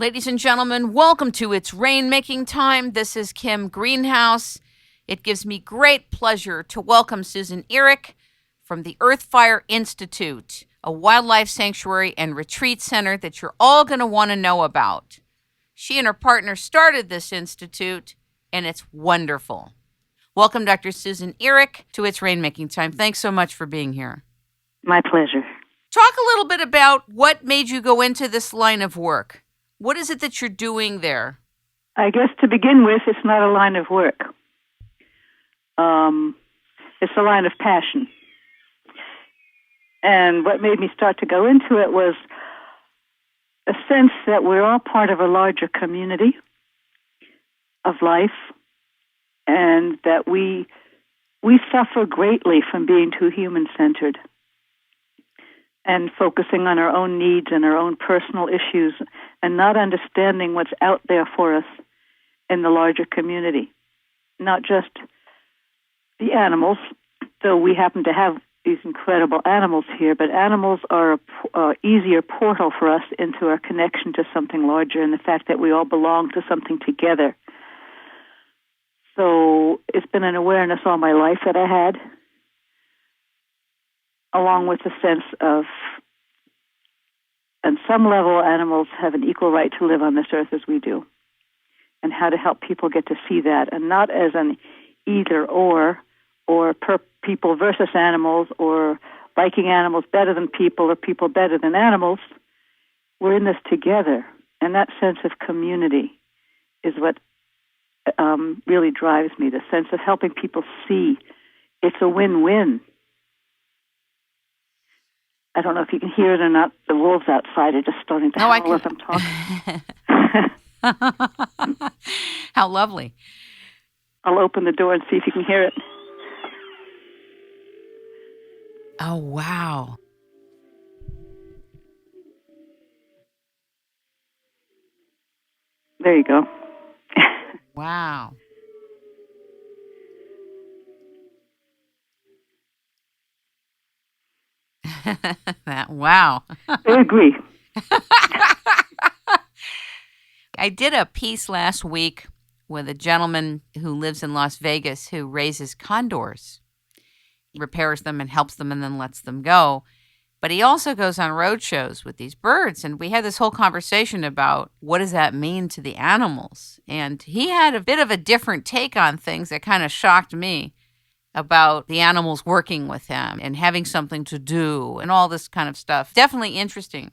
Ladies and gentlemen, welcome to It's Rainmaking Time. This is Kim Greenhouse. It gives me great pleasure to welcome Susan Eirich from the Earthfire Institute, a wildlife sanctuary and retreat center that you're all going to want to know about. She and her partner started this institute, and it's wonderful. Welcome, Dr. Susan Eirich, to It's Rainmaking Time. Thanks so much for being here. My pleasure. Talk a little bit about what made you go into this line of work. What is it that you're doing there? I guess to begin with, it's not a line of work. It's a line of passion. And what made me start to go into it was a sense that we're all part of a larger community of life, and that we suffer greatly from being too human-centered and focusing on our own needs and our own personal issues and not understanding what's out there for us in the larger community. Not just the animals, though we happen to have these incredible animals here, but animals are an easier portal for us into our connection to something larger and the fact that we all belong to something together. So it's been an awareness all my life that I had, along with the sense of, on some level, animals have an equal right to live on this earth as we do, and how to help people get to see that, and not as an either or people versus animals, or liking animals better than people or people better than animals. We're in this together, and that sense of community is what really drives me, the sense of helping people see it's a win-win. I don't know if you can hear it or not. The wolves outside are just starting to howl as I'm talking. How lovely. I'll open the door and see if you can hear it. Oh, wow. There you go. Wow. Wow. I agree. I did a piece last week with a gentleman who lives in Las Vegas who raises condors. He repairs them and helps them and then lets them go. But he also goes on road shows with these birds. And we had this whole conversation about what does that mean to the animals? And he had a bit of a different take on things that kind of shocked me about the animals working with him and having something to do and all this kind of stuff. Definitely interesting.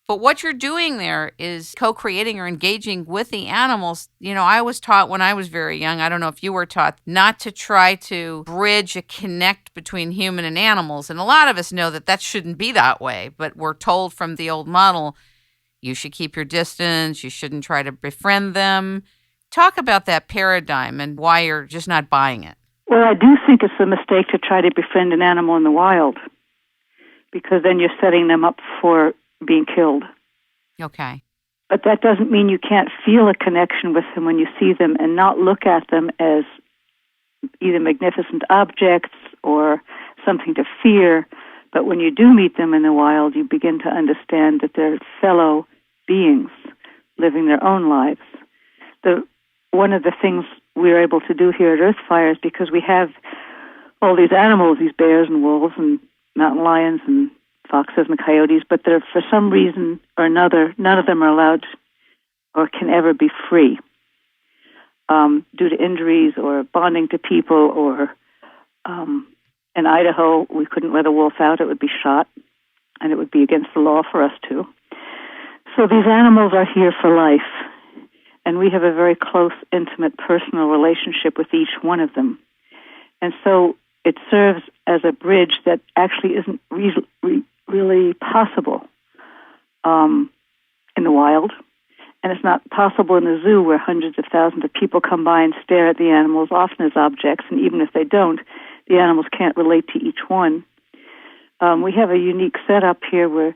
But what you're doing there is co-creating or engaging with the animals. You know, I was taught when I was very young, I don't know if you were taught, not to try to bridge a connect between human and animals. And a lot of us know that that shouldn't be that way. But we're told from the old model, you should keep your distance. You shouldn't try to befriend them. Talk about that paradigm and why you're just not buying it. Well, I do think it's a mistake to try to befriend an animal in the wild, because then you're setting them up for being killed. Okay. But that doesn't mean you can't feel a connection with them when you see them and not look at them as either magnificent objects or something to fear. But when you do meet them in the wild, you begin to understand that they're fellow beings living their own lives. One of the things we're able to do here at Earthfire is because we have all these animals, these bears and wolves and mountain lions and foxes and coyotes, but they're, for some reason or another, none of them are allowed or can ever be free due to injuries or bonding to people, or in Idaho, we couldn't let a wolf out. It would be shot, and it would be against the law for us to. So these animals are here for life, and we have a very close, intimate, personal relationship with each one of them. And so it serves as a bridge that actually isn't really possible in the wild. And it's not possible in the zoo, where hundreds of thousands of people come by and stare at the animals, often as objects, and even if they don't, the animals can't relate to each one. We have a unique setup here where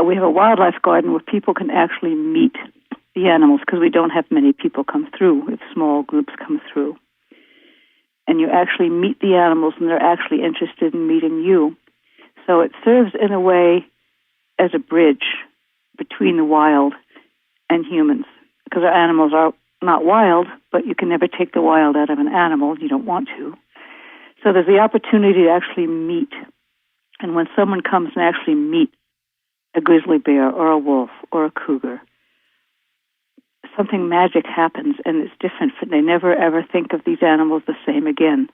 we have a wildlife garden where people can actually meet the animals, because we don't have many people come through. We have small groups come through. And you actually meet the animals, and they're actually interested in meeting you. So it serves in a way as a bridge between the wild and humans, because our animals are not wild, but you can never take the wild out of an animal. You don't want to. So there's the opportunity to actually meet. And when someone comes and actually meets a grizzly bear or a wolf or a cougar, something magic happens, and it's different. They never, ever think of these animals the same again.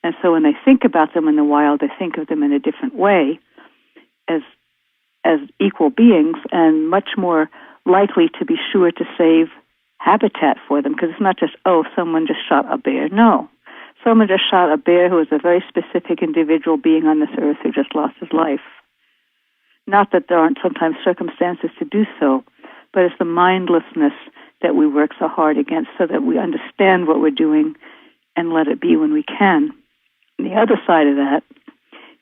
And so when they think about them in the wild, they think of them in a different way as equal beings and much more likely to be sure to save habitat for them, because it's not just, oh, someone just shot a bear. No. Someone just shot a bear who was a very specific individual being on this earth who just lost his life. Not that there aren't sometimes circumstances to do so, but it's the mindlessness that we work so hard against so that we understand what we're doing and let it be when we can. And the other side of that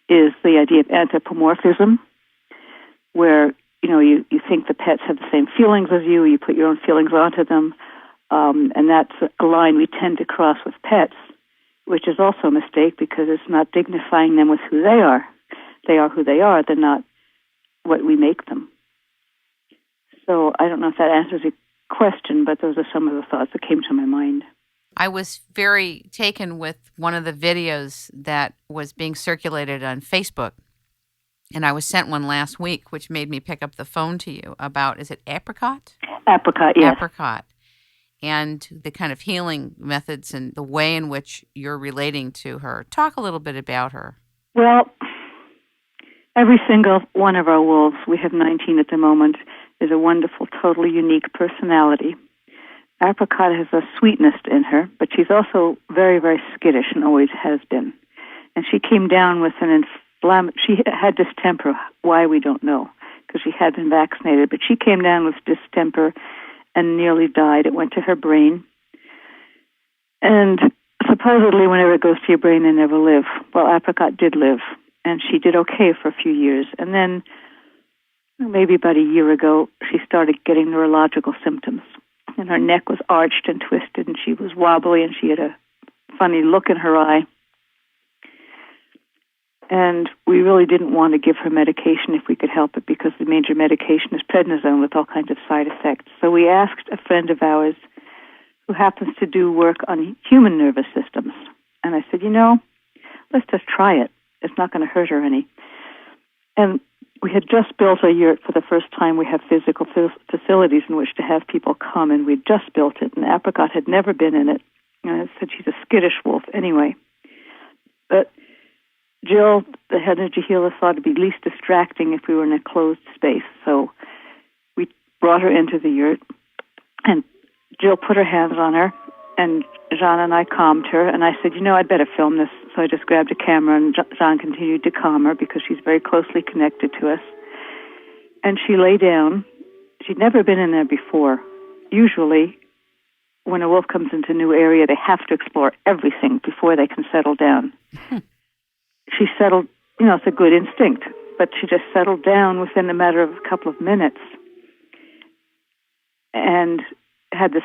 is the idea of anthropomorphism, where you think the pets have the same feelings as you, you put your own feelings onto them, and that's a line we tend to cross with pets, which is also a mistake because it's not dignifying them with who they are. They are who they are. They're not what we make them. So I don't know if that answers your question, but those are some of the thoughts that came to my mind. I was very taken with one of the videos that was being circulated on Facebook. And I was sent one last week, which made me pick up the phone to you about, is it apricot? Apricot, yes. Apricot. And the kind of healing methods and the way in which you're relating to her. Talk a little bit about her. Well, every single one of our wolves, we have 19 at the moment, is a wonderful, totally unique personality. Apricot has a sweetness in her, but she's also very, very skittish and always has been. And she came down with she had distemper. Why, we don't know, because she had been vaccinated. But she came down with distemper and nearly died. It went to her brain. And supposedly whenever it goes to your brain, they never live. Well, Apricot did live, and she did okay for a few years. And then maybe about a year ago, she started getting neurological symptoms. And her neck was arched and twisted, and she was wobbly, and she had a funny look in her eye. And we really didn't want to give her medication if we could help it, because the major medication is prednisone with all kinds of side effects. So we asked a friend of ours who happens to do work on human nervous systems. And I said, let's just try it. It's not going to hurt her any. And we had just built a yurt for the first time. We have physical facilities in which to have people come, and we'd just built it. And Apricot had never been in it. And I said she's a skittish wolf anyway. But Jill, the energy healer, thought it'd be least distracting if we were in a closed space. So we brought her into the yurt, and Jill put her hands on her, and Jean and I calmed her, and I said, I'd better film this. So I just grabbed a camera, and Jean continued to calm her because she's very closely connected to us. And she lay down. She'd never been in there before. Usually, when a wolf comes into a new area, they have to explore everything before they can settle down. She settled, it's a good instinct, but she just settled down within a matter of a couple of minutes and had this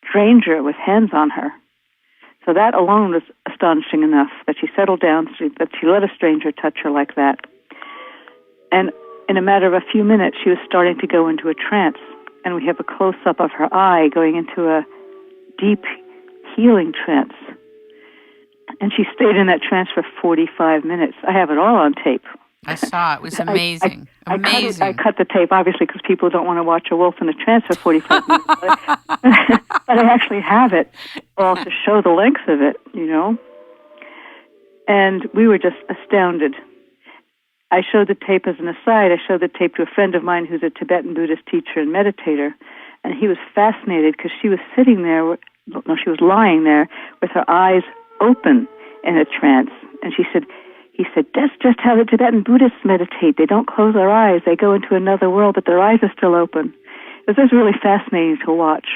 stranger with hands on her. So that alone was astonishing enough that she settled down, that she let a stranger touch her like that. And in a matter of a few minutes, she was starting to go into a trance, and we have a close-up of her eye going into a deep healing trance. And she stayed in that trance for 45 minutes. I have it all on tape. I saw it. It was amazing. Amazing. I cut the tape, obviously, because people don't want to watch a wolf in a trance for 45 minutes. But I actually have it all to show the length of it, And we were just astounded. I showed the tape as an aside. I showed the tape to a friend of mine who's a Tibetan Buddhist teacher and meditator, and he was fascinated because she was sitting there, she was lying there with her eyes open in a trance. And he said, that's just how the Tibetan Buddhists meditate. They don't close their eyes. They go into another world, but their eyes are still open. It was just really fascinating to watch.